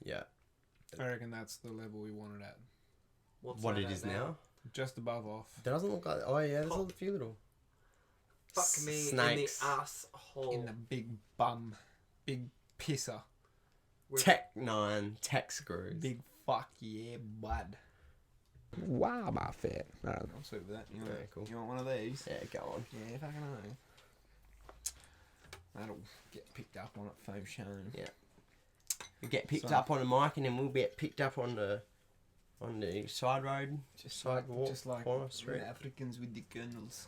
Yeah. I reckon that's the level we want it at. What it is now? Just above off. That doesn't look like... Oh, yeah, there's a few little... Fuck me snakes. in the asshole. In the big bum. Big pisser. Tech 9 tech screws. Big fuck yeah, bud. Wow, my fat. No, I'm sweet with that. You want, cool. You want one of these? Yeah, go on. Yeah, fucking know. That'll get picked up on it, faux shown. Yeah. We get picked up on the mic, and then we'll get picked up on the side road, just like street. the Africans with the kernels.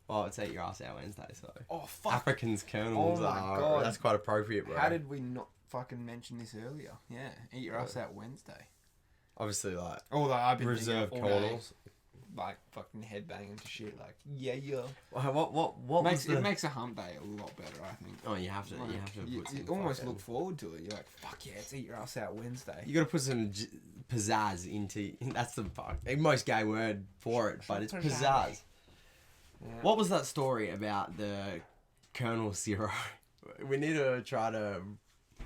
Oh, it's Eat Your Ass Out Wednesday, so. Oh fuck! Africans kernels Oh my are. God. That's quite appropriate, bro. How did we not fucking mention this earlier? Yeah, Eat Your Ass Out Wednesday. Obviously, like. Although I've been reserved thinking all day, kernels. like fucking headbanging to shit, like yeah. What Makes, was the... It makes a hump day a lot better, I think. Oh, you have to. Like, you have to. Put some you almost fucking- look forward to it. You're like, fuck yeah, it's Eat Your Ass Out Wednesday. You got to put some pizzazz into. That's the most gay word for it, but it's pizzazz. Yeah. What was that story about the Colonel Zero? We need to try to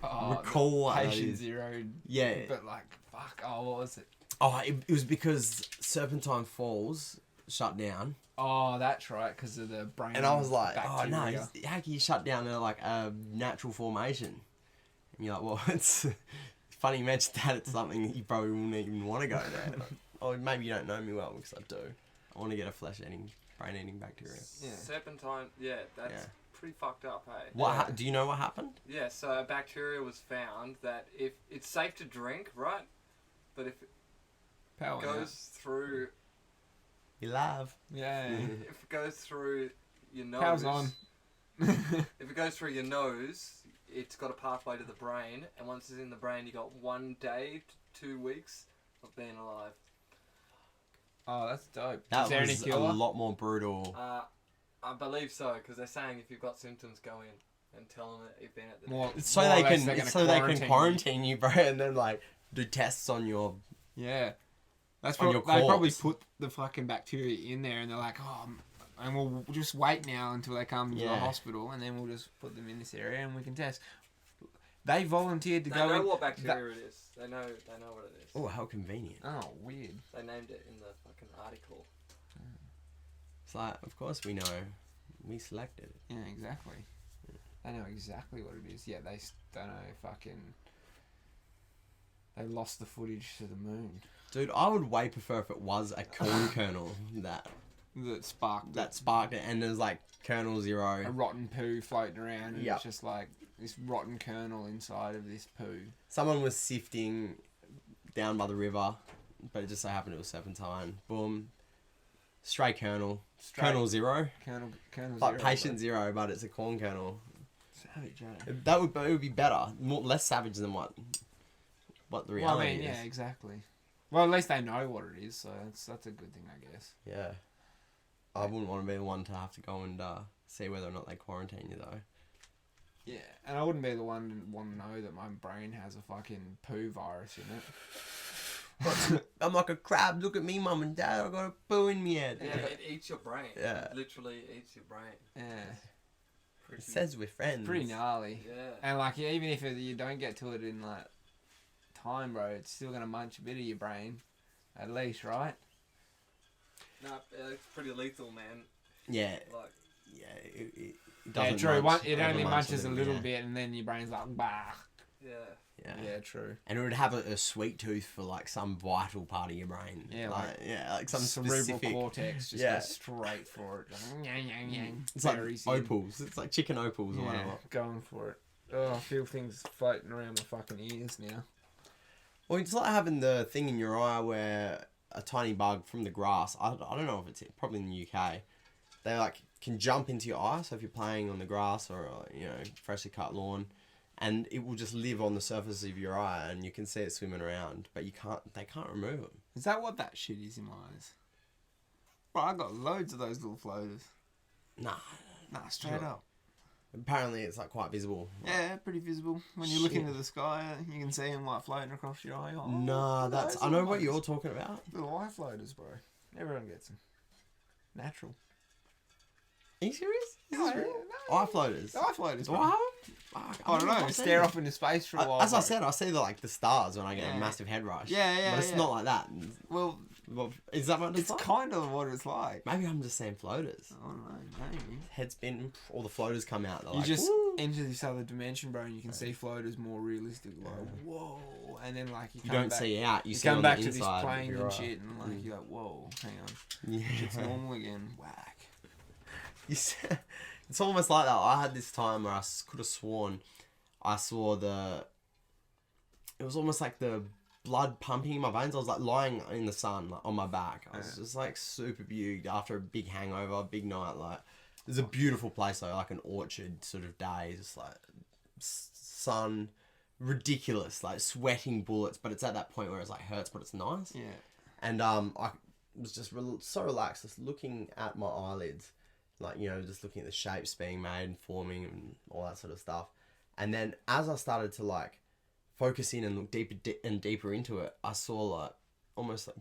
recall what that Patient is. Zero. Yeah. But like, fuck. Oh, what was it? Oh, it was because Serpentine Falls shut down. Oh, that's right, because of the brain. And I was like, bacteria. oh no, how can you shut down a natural formation? And you're like, well, it's funny you mentioned that. It's something you probably wouldn't even want to go there. Or maybe you don't know me well, because I do. I want to get a brain-eating bacteria. Yeah. Serpentine, that's pretty fucked up, hey? Do you know what happened? Yeah, so a bacteria was found that if it's safe to drink, right? But if it Power goes through... You live. Yeah. If it goes through your nose... Power's on. If it goes through your nose, it's got a pathway to the brain, and once it's in the brain, you got 1 day to 2 weeks of being alive. Oh, that's dope. That Is there any was a cure? lot more brutal. I believe so, because they're saying if you've got symptoms, go in and tell them that you've been at the... More, So more or they less they're can gonna quarantine you, bro, and then like do tests on your... Yeah. That's on they your probably corpse. put the fucking bacteria in there, and they're like, oh, and we'll just wait now until they come to the hospital, and then we'll just put them in this area, and we can test. They volunteered to go in. They know what bacteria it is. They know what it is. Oh, how convenient. Oh, weird. They named it in the fucking article. It's like, of course we know. We selected it. Yeah, exactly. They know exactly what it is. Yeah, they don't know fucking... They lost the footage to the moon. Dude, I would way prefer if it was a corn kernel that sparked it, and there's like Kernel Zero. a rotten poo floating around, and Yep. it's just like this rotten kernel inside of this poo. Someone was sifting down by the river, but it just so happened it was Serpentine. Boom. Stray kernel. Kernel Zero. Kernel Like Zero, Patient Zero, but it's a corn kernel. Savage, eh? It would be better. Less savage than what the reality is. Yeah, exactly. Well, at least they know what it is, so that's a good thing, I guess. Yeah. I wouldn't want to be the one to have to go and see whether or not they quarantine you, though. Yeah, and I wouldn't be the one to want to know that my brain has a fucking poo virus in it. I'm like a crab. Look at me, mum and dad. I got a poo in me head. Yeah, it eats your brain. Yeah. It literally eats your brain. Yeah. It says we're friends. Pretty gnarly. Yeah. And like, even if you don't get to it in like time, bro, it's still gonna munch a bit of your brain, at least, right? No, it's pretty lethal, man. Yeah. Like, It Yeah, doesn't true. munch. It only munches a little yeah. bit, and then your brain's like, bah. yeah. Yeah. Yeah, true. And it would have a sweet tooth for like some vital part of your brain. Yeah, like some cerebral specific cortex just goes straight for it. Just, yang, yang, yang. It's like Berries in. opals. It's like chicken opals or whatever. Going for it. Oh, I feel things floating around my fucking ears now. Well, it's like having the thing in your eye where a tiny bug from the grass. I don't know if it's probably in the UK. They like can jump into your eye. So if you're playing on the grass or freshly cut lawn, and it will just live on the surface of your eye, and you can see it swimming around, but they can't remove them. Is that what that shit is in my eyes? Bro, I got loads of those little floaters. Nah, Straight up. Apparently, it's like quite visible. Yeah, pretty visible. When you look into the sky, you can see them like floating across your eye. Oh, Nah, I know what you're talking about. Little eye floaters, bro. Everyone gets them. Natural. Are you serious? Is No, this real? no. Eye floaters. Eye floaters. Do I have them? Fuck, I don't know. I've seen Stare them. off into space for a while. As I bro. said, I see the stars when I get Yeah. a massive head rush. Yeah, But it's not like that. Well, Well, is that what it's like? kind of what it's like. Maybe I'm just saying floaters. I don't know, maybe. Head spin, all the floaters come out. They're You like, just "Woo." enter this other dimension, bro, and you can see floaters more realistic. Like, whoa. And then, like, You come don't back, see out. You you see come on back the to this inside. plane You're and right. shit, and, like, you're like, whoa, hang on. Yeah. Shit's normal again. Whack. You see, it's almost like that. I had this time where I could have sworn I saw it was almost like the blood pumping in my veins. I was like lying in the sun, like, on my back. I was just like super bugged after a big hangover, big night. Like, it's a beautiful place though, like an orchard sort of day. Just like sun, ridiculous, like sweating bullets. But it's at that point where it's like hurts, but it's nice. Yeah. And I was just so relaxed, just looking at my eyelids, like, you know, just looking at the shapes being made and forming and all that sort of stuff. And then as I started to like focus in and look deeper and deeper into it, I saw like almost like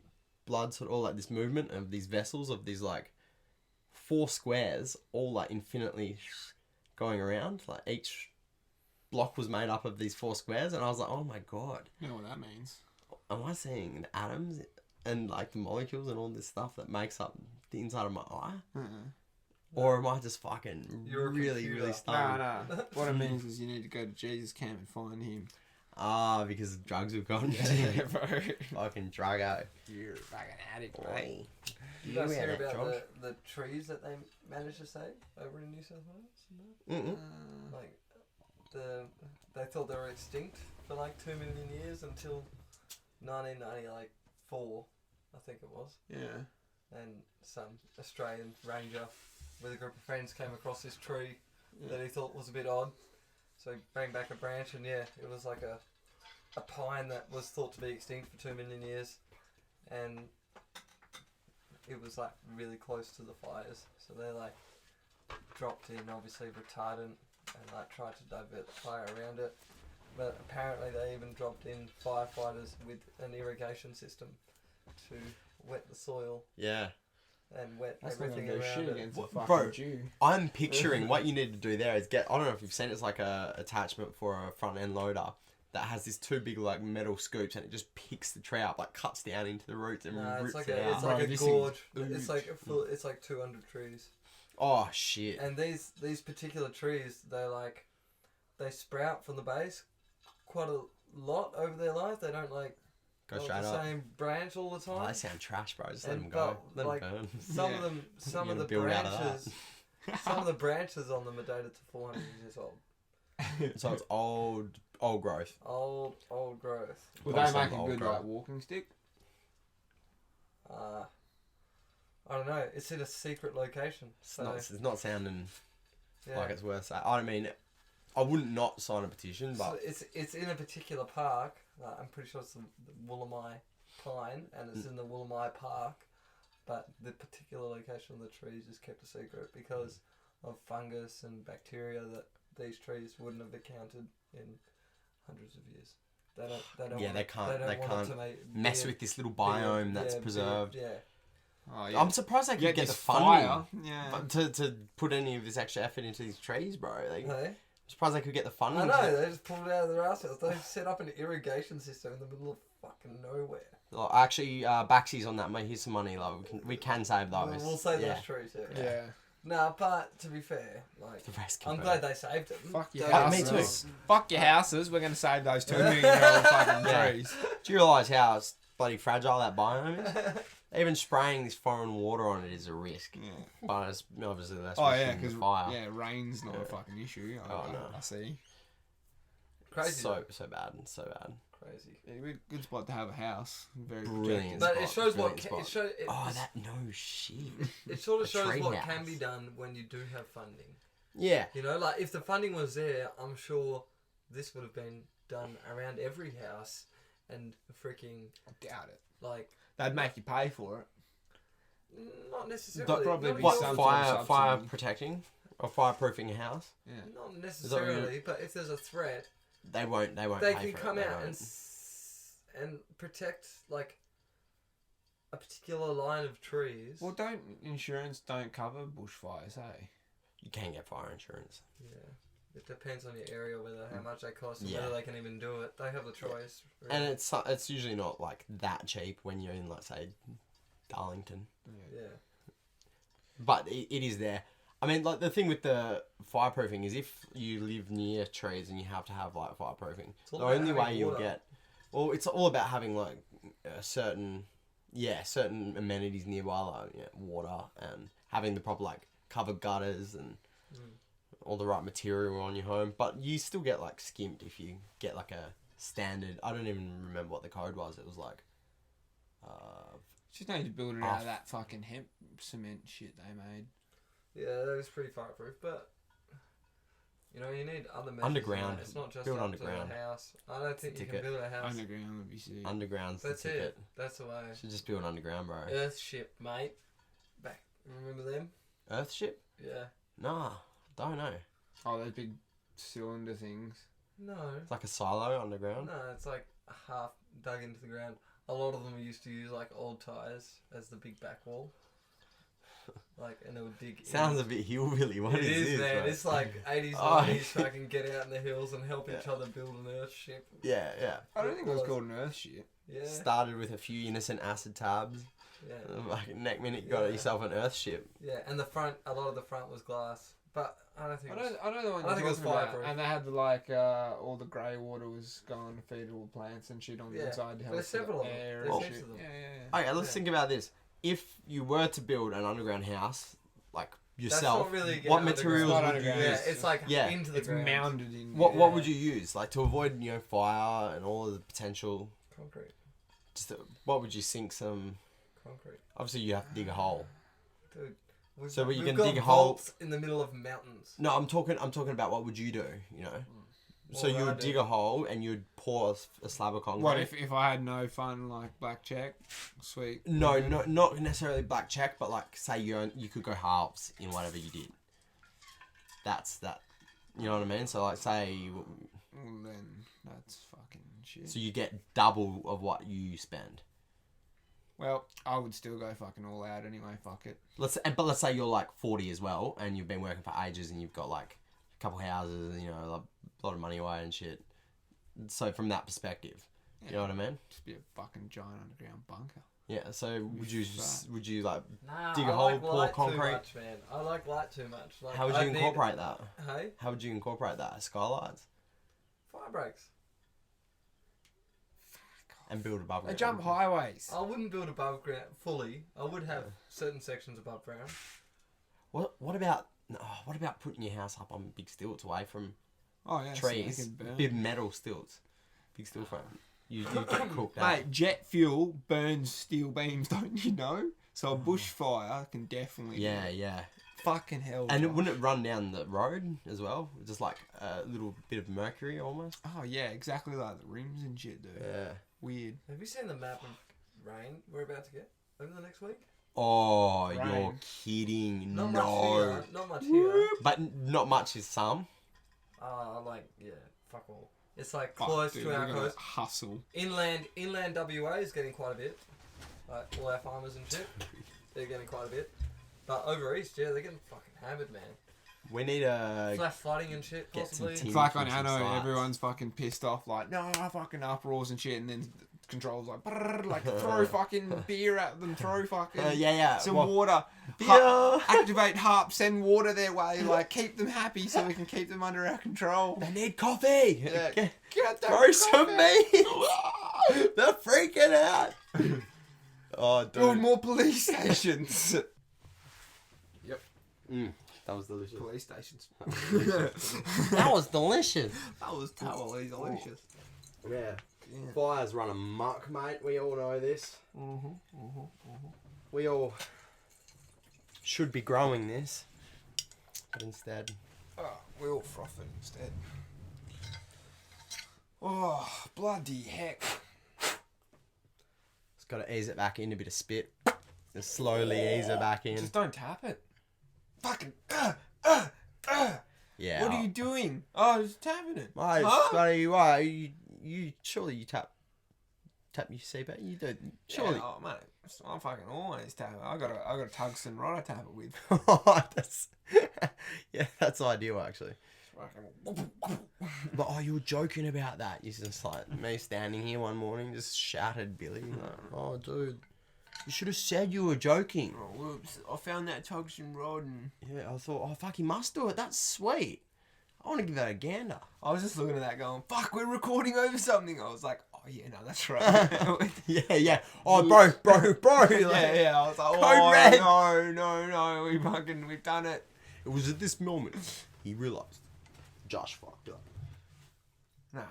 blood, sort of all like this movement of these vessels of these like 4 squares, all like infinitely going around. Like each block was made up of these 4 squares, and I was like, oh my god, You know what that means? am I seeing the atoms and like the molecules and all this stuff that makes up the inside of my eye? Or am I just fucking You're a really computer. stoned? No. What it means is you need to go to Jesus camp and find him. Ah, because of drugs we've gone Yeah, to. bro. Fucking druggo. You're a fucking addict, bro. Boy. You guys Yeah, hear that about Josh. the trees that they managed to save over in New South Wales? No? Mm-mm. Like, they thought they were extinct for like 2 million years until 1994, I think it was. Yeah. And some Australian ranger with a group of friends came across this tree that he thought was a bit odd. So he banged back a branch, and yeah, it was like a pine that was thought to be extinct for 2 million years. And it was like really close to the fires. So they like dropped in obviously retardant and like tried to divert the fire around it. But apparently they even dropped in firefighters with an irrigation system to wet the soil Yeah. and wet That's not everything gonna do around shit it. against a What- fucking bro, Jew. I'm picturing what you need to do there is get, I don't know if you've seen it, it's like a attachment for a front end loader that has this 2 big like metal scoops, and it just picks the tree up, like cuts down into the roots and No, rips it's like it a, out. it's like Bro, a this gorge. thing's It's like a full, it's like 200 trees. Oh shit. And these particular trees, they sprout from the base quite a lot over their life. They don't like Go go straight the up. same branch all the Oh, time. they sound trash, bro. Just let And them go. but, Let like, them burn. Some Yeah. of them, some You're of the gonna build out of that. branches, some of the branches on them are dated to 400 years old. So it's old growth. Old growth. Would Probably they make some a old good growth. like walking stick? I don't know. It's in a secret location. So It's not sounding yeah. like it's worth saying. I mean, I wouldn't not sign a petition, but So it's in a particular park. I'm pretty sure it's the Woolamai Pine, and it's in the Woolamai Park. But the particular location of the trees is kept a secret because of fungus and bacteria that these trees wouldn't have encountered in hundreds of years. They don't. Yeah, want they it- can't- don't they want can't it to make, mess be a- with this little be a- biome that's yeah, be a- preserved. Yeah. Oh yeah. I'm surprised they could Get get the this funding fire. Yeah. but to put any of this extra effort into these trees, bro. Like, I'm Hey? surprised they could get the funding. I to- know. They just pulled it out of their assholes. They set up an irrigation system in the middle of fucking nowhere. Like, actually, Baxi's on that, mate. Here's some money. Like, we can save those. We'll save yeah. those trees. Yeah. Yeah. No, but to be fair, like The rest can I'm go. glad they saved them. Fuck your Don't me get too. houses. wrong. Fuck your houses. We're gonna save those 2 million fucking Yeah. trees. Do you realise how bloody fragile that biome is? Even spraying this foreign water on it is a risk. Yeah. But it's obviously less Oh risk yeah, than because the fire. yeah, rain's not a fucking issue. Oh, no. I see. Crazy. So bad. So bad. Crazy. Yeah, we're a good spot to have a house. Very Brilliant. protected. But it spot, shows what brilliant it spot. shows. Oh, that no shit. It sort of a shows tree what house. can be done when you do have funding. Yeah. You know, like if the funding was there, I'm sure this would have been done around every house, and freaking I doubt it. like They'd make you pay for it. not necessarily. What, probably not be what some necessarily- sort of fire subsidy. protecting or fireproofing a house? Yeah. Not what you necessarily, but if there's a threat, They won't. They they pay can for come it. They out won't. and protect like a particular line of trees. Well, insurance don't cover bushfires, hey? you can get fire insurance. Yeah. It depends on your area how much they cost and Yeah. whether they can even do it. They have the choice. Really. And it's usually not like that cheap when you're in, let's say, Darlington. Yeah. But it is there. I mean, like, the thing with the fireproofing is if you live near trees and you have to have, like, fireproofing, all the about only way having you'll water. get... Well, it's all about having, like, certain amenities nearby, like, water and having the proper, like, covered gutters and all the right material on your home. But you still get, like, skimped if you get, like, a standard... I don't even remember what the code was. It was, like... Just need to build it out of that fucking hemp cement shit they made. Yeah, that was pretty fireproof, but you know, you need other measures. Underground. It's not just Build up underground. to the house. I don't think you Ticket. can build a house. Underground would be sick. Underground's That's the ticket. it. That's the way. Should just build underground, bro. Earthship, mate. Back. Remember them? Earthship? Yeah. Nah, don't know. Oh, those big cylinder things. No. It's like a silo underground. No, it's like half dug into the ground. A lot of them used to use like old tyres as the big back wall. Like, and they would dig Sounds in. a bit hillbilly. What It is is, this, man. bro? It's like 80s, Oh, 90s, fucking get out in the hills and help each other build an earthship. Yeah, yeah. I don't think it was called an earth shit. Yeah. Started with a few innocent acid tabs. Yeah. Like, next minute you got Yeah. yourself an earthship. Yeah, and the front, a lot of the front was glass. But I don't think it was... I don't know what I you're think it was talking about. fireproof. And they had like all the grey water was going to feed all the plants and shit on the Yeah. inside to help There's the several of them. air There's and heaps shit. of them. Yeah. Okay, let's Yeah. think about this. If you were to build an underground house, like That's yourself, not really what getting materials underground. would you It's not use? Yeah, underground. it's like Yeah. into the It's ground. mounded in. What Yeah. would you use? Like, to avoid, fire and all of the potential... Concrete. What would you sink some... Concrete. Obviously, you have to dig a hole. Dude. So where you we've can got dig a hole- vaults in the middle of mountains. No, I'm talking about what would you do, What So would you I would do? dig a hole and you'd pour a slab of concrete. What if I had no fun like blackjack? Sweet. No, not necessarily black check, but like say you could go halves in whatever you did. That's that. You know what I mean? So like say Well, then that's fucking shit. so you get double of what you spend. Well, I would still go fucking all out anyway. Fuck it. Let's say you're like 40 as well, and you've been working for ages, and you've got like a couple houses, like, a lot of money away and shit. So from that perspective, you know what I mean? Just be a fucking giant underground bunker. Yeah. So would you like Nah, dig a I hole, like pour light concrete? too much, man. I like light too much. Like, how would you incorporate that? Hey? How would you incorporate that? Skylights Fire breaks. and build above They ground. jump highways. I wouldn't build above ground fully. I would have certain sections above ground. What about putting your house up on big stilts away from Oh yeah, so they trees? can burn. Big metal stilts, big steel frame. You get cooked out. Mate, jet fuel burns steel beams, don't you know? So a bushfire can definitely. Yeah. Fucking hell. And Josh. wouldn't it run down the road as well? Just like a little bit of mercury almost. Oh yeah, exactly like the rims and shit, dude. Yeah. Weird. Have you seen the map of rain we're about to get over the next week? Oh, Rain. you're kidding. Not No. much here. Not much here. But not much is some. Fuck all. It's like Fuck, close dude, to we're our gonna coast. hustle. Inland WA is getting quite a bit. Like all our farmers and shit, they're getting quite a bit. But over east, yeah, they're getting fucking hammered, man. We need a Flash flooding and shit, get some possibly. tin. It's like on from some Anno, sites. everyone's fucking pissed off, like, no, fucking uproars and shit, and then controls like, brrr, like throw fucking beer at them, throw fucking yeah. some Well, water, beer. activate harp, send water their way, like keep them happy so we can keep them under our control. They need coffee. Yeah. Get- Get that Throw some coffee. meat. They're freaking out. Oh, dude. Build more police stations. That was delicious. Police stations. That was delicious. That was totally delicious. Yeah. Fires run amok, mate. We all know this. We all should be growing this, but instead, Oh, we all froth it instead. Oh, bloody heck. just got to ease it back in, a bit of spit. Just slowly ease it back in. Just don't tap it. Fucking. Yeah. What are you doing? Oh, just tapping it. Mate, Huh? Scotty, why you surely you tap tap your CPAP? You do, surely. Yeah, oh, mate, I'm fucking always tap it. I got a tungsten rod I tap it with. That's that's ideal actually. Fucking. But you were joking about that. You're just like me standing here one morning, just shouted Billy. Like, oh, dude, you should have said you were joking. Oh, whoops! I found that tungsten rod and. Yeah, I thought, oh fuck, he must do it. That's sweet. I want to give that a gander. I was just looking at that going, fuck, we're recording over something. I was like, oh yeah, no, that's right. Yeah. Oh, bro. Like, yeah. I was like, Code oh red. no, we've done it. It was at this moment he realised Josh fucked up. Nah.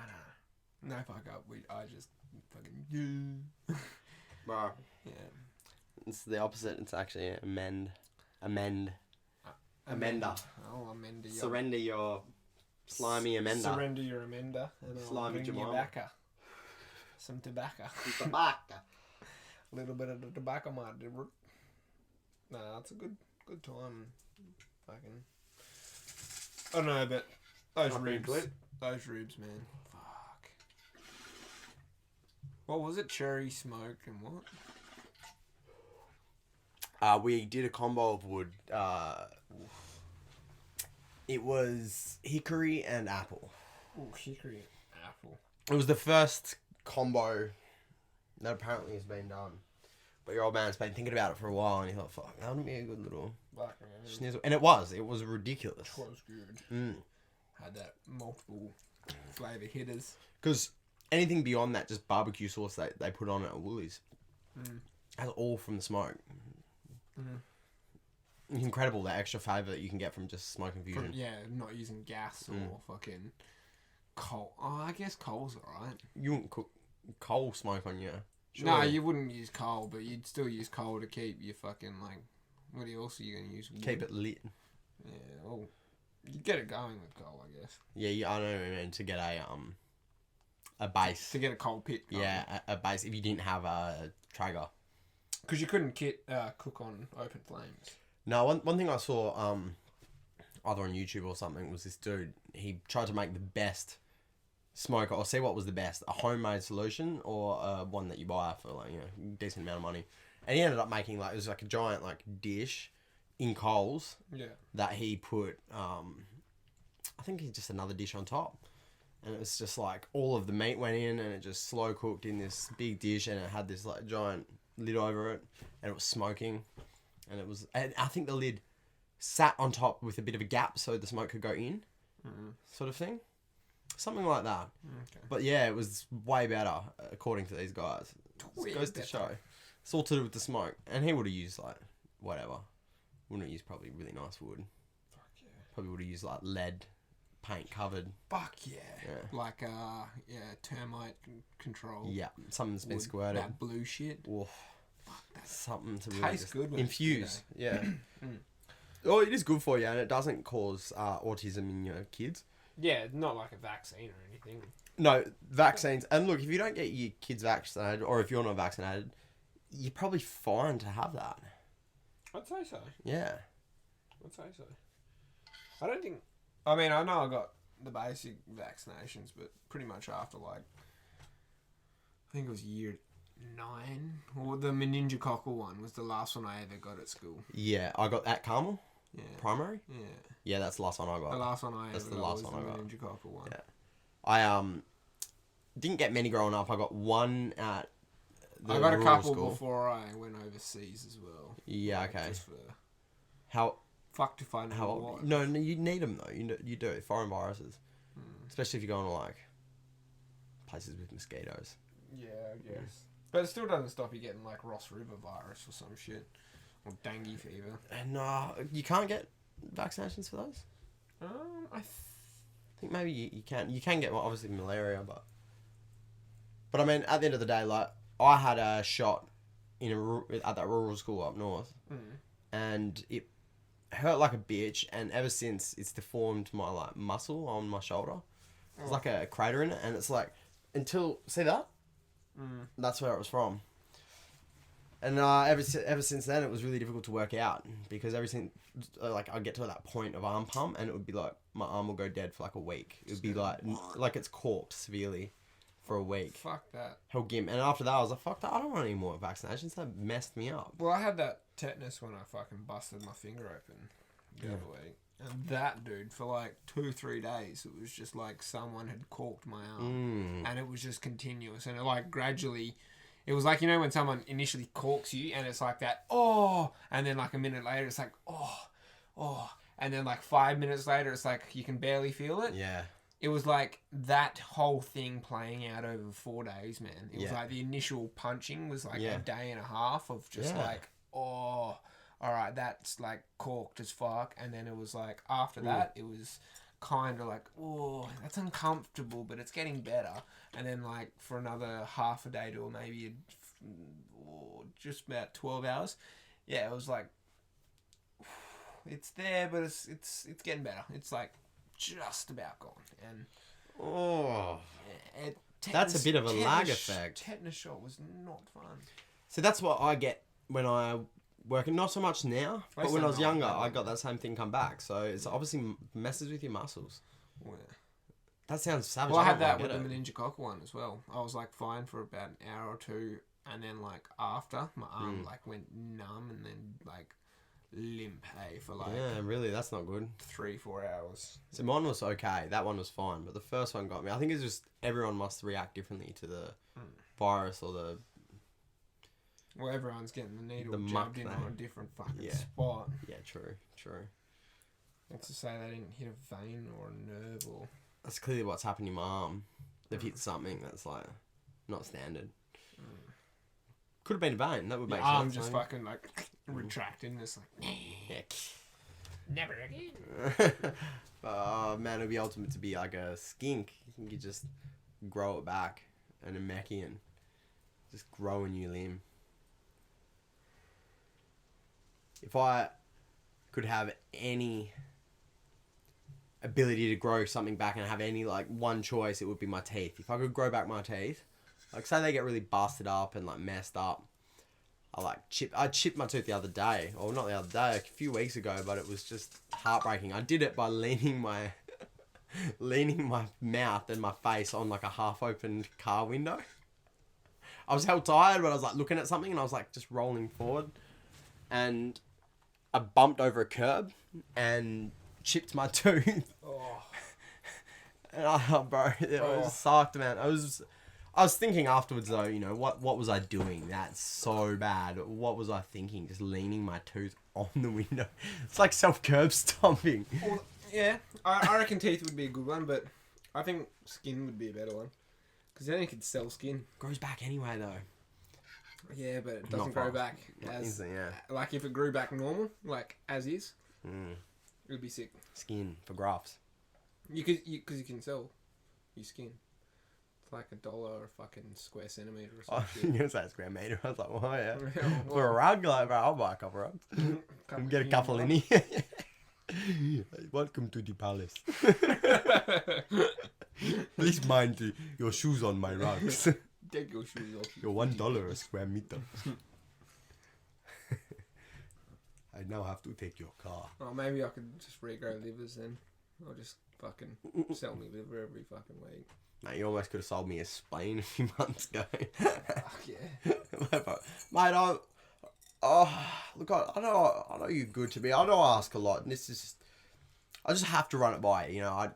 No fuck up. I just fucking Bro. Yeah. It's the opposite. It's actually amend. Amender. I'll amend your... Surrender your slimy amender. Surrender your amender. And I'll Slimy bring you Jemima. tobacco. Some tobacco. Tobacco. A little bit of the tobacco might do it. Nah, it's a good time. Fucking... I don't know, but those Not ribs. good. Those ribs, man. Fuck. What was it? Cherry smoke and what? We did a combo of wood. It was hickory and apple. Ooh, hickory and apple. It was the first combo that apparently has been done. But your old man's been thinking about it for a while, and he thought, "Fuck, that would be a good little schnizzle." And it was ridiculous. It was good. Had that multiple flavour hitters. Because anything beyond that, just barbecue sauce they put on it at Woolies, that's all from the smoke. Incredible, the extra flavour that you can get from just smoke and fusion. Not using gas or fucking coal. Oh, I guess coal's alright. You wouldn't cook coal smoke on you. No, you wouldn't use coal, but you'd still use coal to keep your fucking, like... What else are you going to use? Wood? Keep it lit. Yeah, well... You'd get it going with coal, I guess. Yeah, I know what you mean, to get a base. To get a coal pit going. Yeah, a base if you didn't have a Traeger. Because you couldn't cook on open flames. No, one thing I saw either on YouTube or something was this dude. He tried to make the best smoker, or see what was the best, a homemade solution or one that you buy for like decent amount of money. And he ended up making it was like a giant dish in coals. Yeah. That he put I think he just another dish on top. And it was just like all of the meat went in and it just slow cooked in this big dish and it had this giant lid over it and it was smoking. And I think the lid sat on top with a bit of a gap so the smoke could go in, sort of thing. Something like that. Okay. But yeah, it was way better, according to these guys. It goes to show. It's all to do with the smoke. And he would have used, whatever. Wouldn't have used probably really nice wood. Fuck yeah. Probably would have used, lead paint covered. Fuck yeah. Termite control. Yeah, something's been squirted. That blue shit. Oof. Something to really tastes good when infuse. Yeah. Oh, it is good for you, and it doesn't cause autism in your kids. Yeah, not like a vaccine or anything. No, vaccines. And look, if you don't get your kids vaccinated, or if you're not vaccinated, you're probably fine to have that. I'd say so. Yeah. I'd say so. I don't think... I mean, I know I got the basic vaccinations, but pretty much after, I think it was year 9, or the meningococcal one was the last one I ever got at school. Yeah, I got at Carmel. Yeah. Primary. Yeah. Yeah, that's the last one I got. The last one I That's ever the got last was one the I got. meningococcal one. Yeah. I didn't get many growing up. I got one at the I got a rural couple school. before I went overseas as well. Yeah, okay. Just for How fucked if I know how what. no, you need them though. You do foreign viruses, especially if you're going to places with mosquitoes. Yeah, I guess. But it still doesn't stop you getting Ross River virus or some shit. Or dengue fever. And you can't get vaccinations for those? I think maybe you can. You can get, obviously, malaria, but I mean, at the end of the day, I had a shot at that rural school up north, and it hurt like a bitch, and ever since, it's deformed my, muscle on my shoulder. There's, a crater in it, and it's see that? That's where it was from. And ever since then, it was really difficult to work out because everything, I'd get to that point of arm pump and it would be my arm will go dead for a week. It would be like it's corked severely for a week. Fuck that. Held gym. And after that, I was like, fuck that. I don't want any more vaccinations. That messed me up. Well, I had that tetanus when I fucking busted my finger open the other week. And that, dude, for like 2-3 days, it was just like someone had corked my arm. And it was just continuous. And it like gradually, it was like, you know, when someone initially corks you and it's like that, oh, and then like a minute later, it's like, oh. And then like 5 minutes later, it's like you can barely feel it. Yeah. It was like that whole thing playing out over 4 days, man. It was like the initial punching was like a day and a half of just like, oh, all right, that's like corked as fuck. And then it was like, after that, it was kind of like, oh, that's uncomfortable, but it's getting better. And then like for another half a day to maybe just about 12 hours, it was like, it's there, but it's getting better. It's like just about gone. And that's a bit of a lag effect. Tetanus shot was not fun. So that's what I get when I work. Not so much now, but when I was younger, I got that same thing come back. So it's obviously messes with your muscles. Well, that sounds savage. Well, I had that with the meningococcal one as well. I was like fine for about an hour or two, and then like after, my arm like went numb, and then like limp, for like really, that's not good. 3-4 hours. So mine was okay. That one was fine, but the first one got me. I think it's just everyone must react differently to the virus or the. Well, everyone's getting the needle The jabbed in muck, on a different fucking spot. Yeah, true. That's to say they didn't hit a vein or a nerve or. That's clearly what's happened in my arm. They've hit something that's like not standard. Could have been a vein. That would make sense. I'm just fucking like retracting this like. Never again. Oh man, it'd be ultimate to be like a skink. You could just grow it back, and a Mechian, just grow a new limb. If I could have any ability to grow something back and have any like one choice, it would be my teeth. If I could grow back my teeth, like say they get really busted up and like messed up, I chipped my tooth the other day, or not the other day, a few weeks ago, but it was just heartbreaking. I did it by leaning my mouth and my face on like a half-opened car window. I was held tired, but I was like looking at something and I was like just rolling forward, and I bumped over a curb and chipped my tooth. And bro, it was sucked, man. I was thinking afterwards though, you know, what was I doing? That's so bad. What was I thinking? Just leaning my tooth on the window. It's like self-curb stomping. Well, yeah, I reckon teeth would be a good one, but I think skin would be a better one. Because then you could sell skin. Grows back anyway though. Yeah, but it doesn't grow back as... Like if it grew back normal, like as is, it would be sick. Skin for grafts. Because you can sell your skin. It's like $1 a fucking square centimetre or something. You say square metre. I was like, well, yeah. For a rug, like, bro, I'll buy a couple rugs. Get a couple in here. Welcome to the palace. Please mind your shoes on my rugs. Take your shoes off. You're $1 a square meter. I now have to take your car. Oh, maybe I could just regrow livers then. I'll just fucking sell me liver every fucking week. Mate, you almost could have sold me a spleen a few months ago. Fuck yeah. Mate, look, I know you're good to me. I know I ask a lot, and this is I just have to run it by you. You know,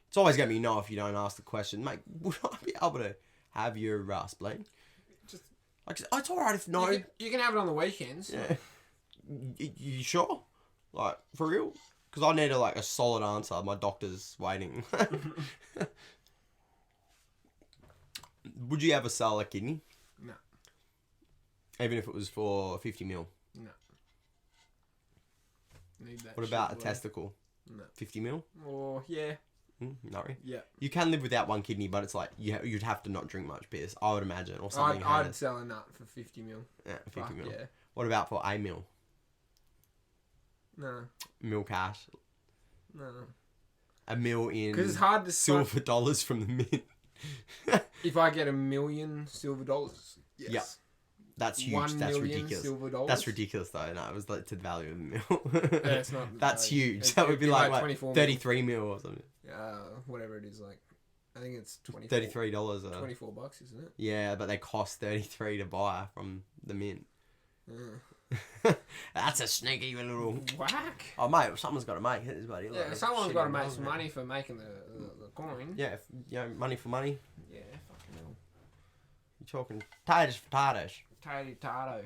it's always going to be no if you don't ask the question. Mate, would I be able to have your spleen? Just like, it's alright if no. You can have it on the weekends. Yeah. You sure? Like, for real? Because I need a solid answer. My doctor's waiting. Would you ever sell a kidney? No. Even if it was for 50 mil? No. Need that. What about a testicle? No. 50 mil? Oh, yeah. No. Yeah. You can live without one kidney, but it's like you'd have to not drink much piss, I would imagine, or something. I'd sell a nut for 50 mil. Yeah, 50 mil. Yeah. What about for a mil? No. Mil cash? No. A mil in... Because it's hard to... silver dollars from the mint. If I get $1 million silver dollars, yes. Yep. That's huge. 1 That's million ridiculous. Silver dollars? That's ridiculous, though. No, it was like to the value of the mil. Yeah, it's not. That's huge. It's, that would be like 24 33 mil or something. whatever it is, like I think it's $33. $24, isn't it? Yeah, but they cost $33 to buy from the mint. Yeah. That's a sneaky little Whack. Oh mate, someone's got to make it, buddy. Yeah, someone's got to make some money for making the coin. Yeah, money for money. Yeah, fucking hell. You're talking potatoes for potatoes. Tato.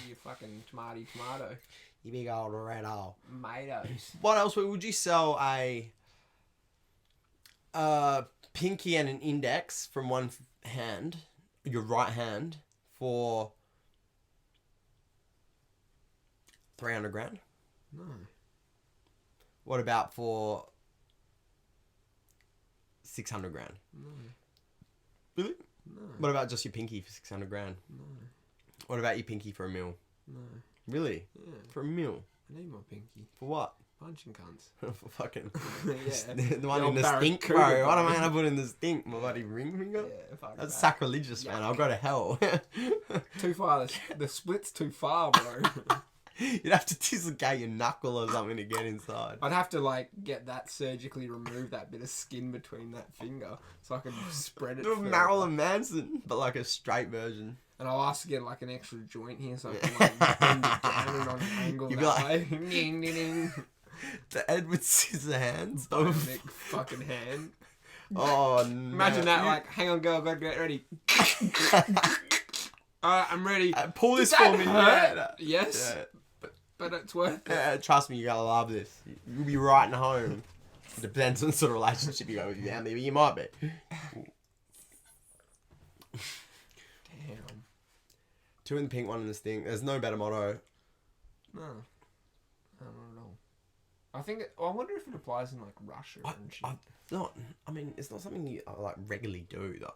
You fucking tomato. You big old red hole. Tomatoes. What else would you sell a pinky and an index from one hand, your right hand, for 300 grand? No. What about for 600 grand? No. Really? No. What about just your pinky for 600 grand? No. What about your pinky for $1 million? No. Really? Yeah. For $1 million? I need my pinky. For what? Punching cunts. For fucking... Yeah. the one The in the old stink, barracuda, bro. What am I bro. going to put in the stink? My bloody ring finger? Yeah, fuck That's that. sacrilegious, man. I'll go to hell. Too far. The split's too far, bro. You'd have to dislocate your knuckle or something to get inside. I'd have to like get that surgically remove that bit of skin between that finger so I can spread it. Do a further. Marilyn Manson, but like a straight version. And I'll ask to get like an extra joint here so I can like bend it down and on an angle You'd be that like- way. Ding, ding, ding. The Edward Scissorhands. Bionic fucking hand. Oh, no. Imagine that, like, hang on, girl, gotta get ready. Alright, I'm ready. Pull this Does that for me. hurt? Yeah. Yes, Yeah. but it's worth it. Trust me, you're going to love this. You'll be writing home. It depends on the sort of relationship you go with your family, but you might be. Damn. 2 in the pink, 1 in the stink. There's no better motto. No. Not at all. I think, I wonder if it applies in, like, Russia and shit. I mean, it's not something you like regularly do though.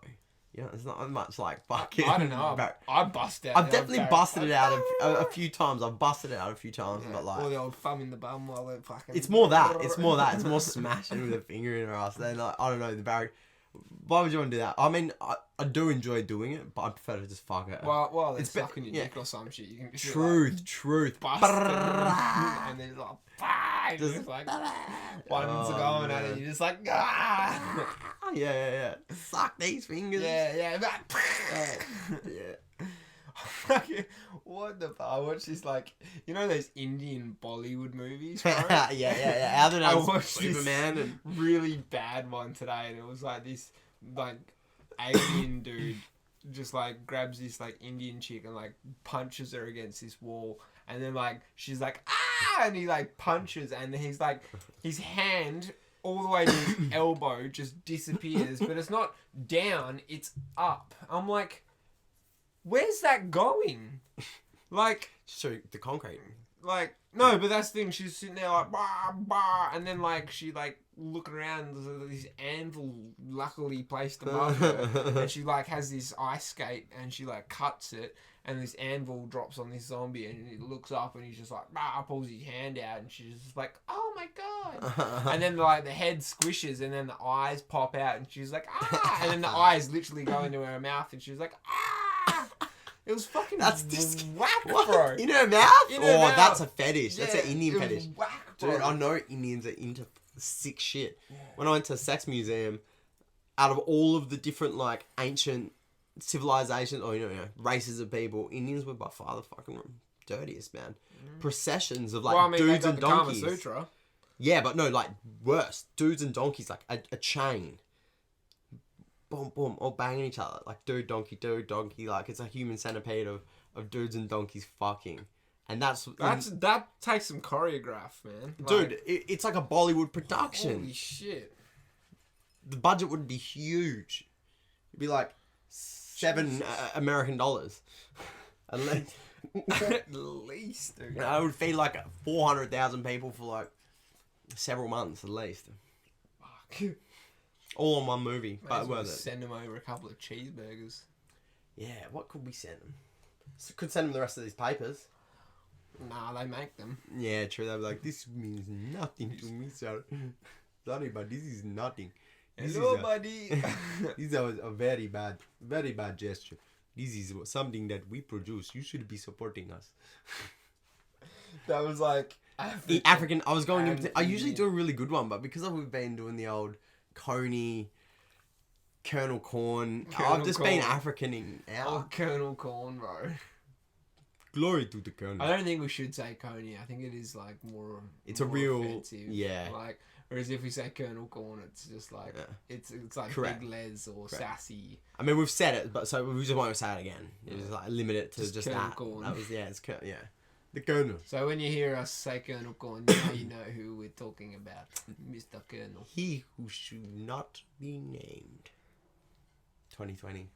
You know, it's not much like fucking. I don't know. I bust out. I've the definitely old busted it barracuda. out a few times. I've busted it out a few times, Yeah, but like, or the old thumb in the bum while they're fucking. it's more that. It's more that. It's more smashing with a finger in her ass. Then like, I don't know the barrack. Why would you want to do that? I mean, I do enjoy doing it, but I prefer to just fuck it. Well, It's it's sucking your dick or some shit. You can just Truth. Like, bust it and then it's like, bah, Just- just like one's Oh, going at it. man. You're just like, ah. Yeah. Suck these fingers. Yeah. Yeah. Fucking, what the fuck? I watched this, like, you know those Indian Bollywood movies, bro? yeah. How did I I watched this Superman and really bad one today, and it was like this, like, alien dude just, like, grabs this, like, Indian chick and, like, punches her against this wall, and then, like, she's like, ah, and he, like, punches, and he's, like, his hand all the way to his elbow just disappears, but it's not down, it's up. I'm like, where's that going? Like, so the concrete. like, no, but that's the thing. She's sitting there like, bah, bah, and then, like, she, like, looking around, there's this anvil luckily placed above her, and she, like, has this ice skate, and she, like, cuts it, and this anvil drops on this zombie, and he looks up, and he's just like, bah, pulls his hand out, and she's just like, oh my god. And then, like, the head squishes, and then the eyes pop out, and she's like, ah, and then the eyes literally go into her mouth, and she's like, ah. It was fucking That's just whack, what? bro. In her mouth? In her mouth. That's a fetish. That's an Yeah, Indian it was fetish. whack, bro. Dude, I know Indians are into sick shit. Yeah. When I went to a sex museum, out of all of the different like ancient civilizations or you know races of people, Indians were by far the fucking dirtiest, man. Processions of like Well, I mean, they dudes got and the Kama donkeys. Sutra. Yeah, but no, like worse. Dudes and donkeys, like a chain. Boom, boom, all banging each other. Like dude, donkey. Like it's a human centipede of dudes and donkeys fucking. And That takes some choreograph, man. dude, Like, it's like a Bollywood production. holy shit. The budget would be huge. It'd be like $7 American dollars. Unless At least, dude. I would feed like 400,000 people for like several months at least. Fuck. All on one movie, Might but as well worth it. send them over a couple of cheeseburgers. Yeah, what could we send them? Could send them the rest of these papers. Nah, they make them. Yeah, true. They'd be like, this means nothing to me, sir. Sorry, but this is nothing. This Hello, is a- buddy. This is a very bad gesture. This is something that we produce. You should be supporting us. That was like The African, I was going and I usually Indian. do a really good one, but because we've been doing the old Coney, Colonel Corn. Colonel I've just been Corn. Africaning out. Oh, Colonel Corn, bro. Glory to the Colonel. I don't think we should say Coney. I think it is like more. It's a more real- offensive. yeah. Like, whereas if we say Colonel Corn, it's just like Yeah. it's like Correct. Big Les or Correct. Sassy. I mean, we've said it, but so we just won't say it again. It was like limit it to Just just Colonel that. Corn. That was yeah. The Colonel. So when you hear us say Colonel Corn, now you know who we're talking about, Mr. Colonel. He who should not be named. 2020.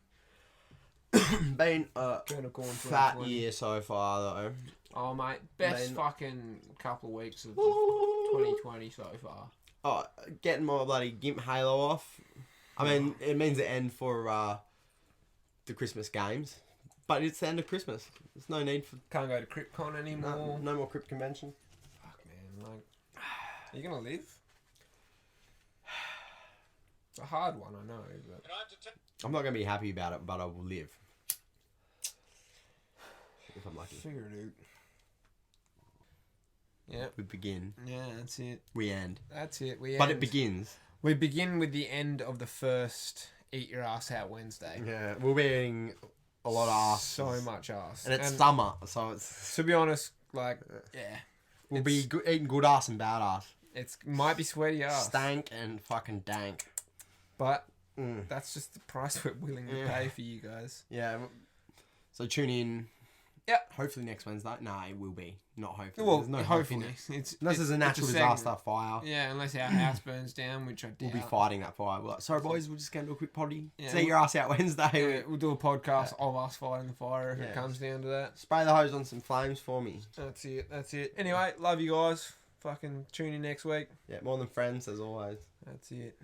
Been a Colonel Corn. fat 2020. year so far though. Oh mate, best Main- fucking couple of weeks of 2020 so far. Oh, getting my bloody GIMP Halo off. I mean, it means the end for the Christmas games, but it's the end of Christmas. There's no need for Can't go to CryptCon anymore. no more Crypt Convention. Fuck man, like, are you gonna live? It's a hard one, I know, but I'm not gonna be happy about it, but I will live if I'm lucky. figure it out. Yeah, We begin, yeah, that's it. we end, That's it. but it begins. We begin with the end of the first Eat Your Ass Out Wednesday. Yeah, we'll be eating a lot of ass. So much ass. And it's summer, so it's to be honest, like, yeah, we'll be eating good ass and bad ass. it's might be sweaty ass, Stank and fucking dank. but Mm. that's just the price we're willing to Yeah. pay for you guys. Yeah. So tune in. Yep. Hopefully next Wednesday. Nah, it will be. Not hopefully. Well, There's no hopefully hopefully. it's Unless there's a natural segment. disaster, fire. Yeah, unless our house burns down, which I doubt. We'll be fighting that fire. We're like, sorry boys, we're just going to do a quick potty. Yeah, See your ass out Wednesday. Yeah, we'll do a podcast of us fighting the fire if Yeah. it comes down to that. Spray the hose on some flames for me. That's it. That's it. Anyway, love you guys. Fucking tune in next week. Yeah, more than friends as always. That's it.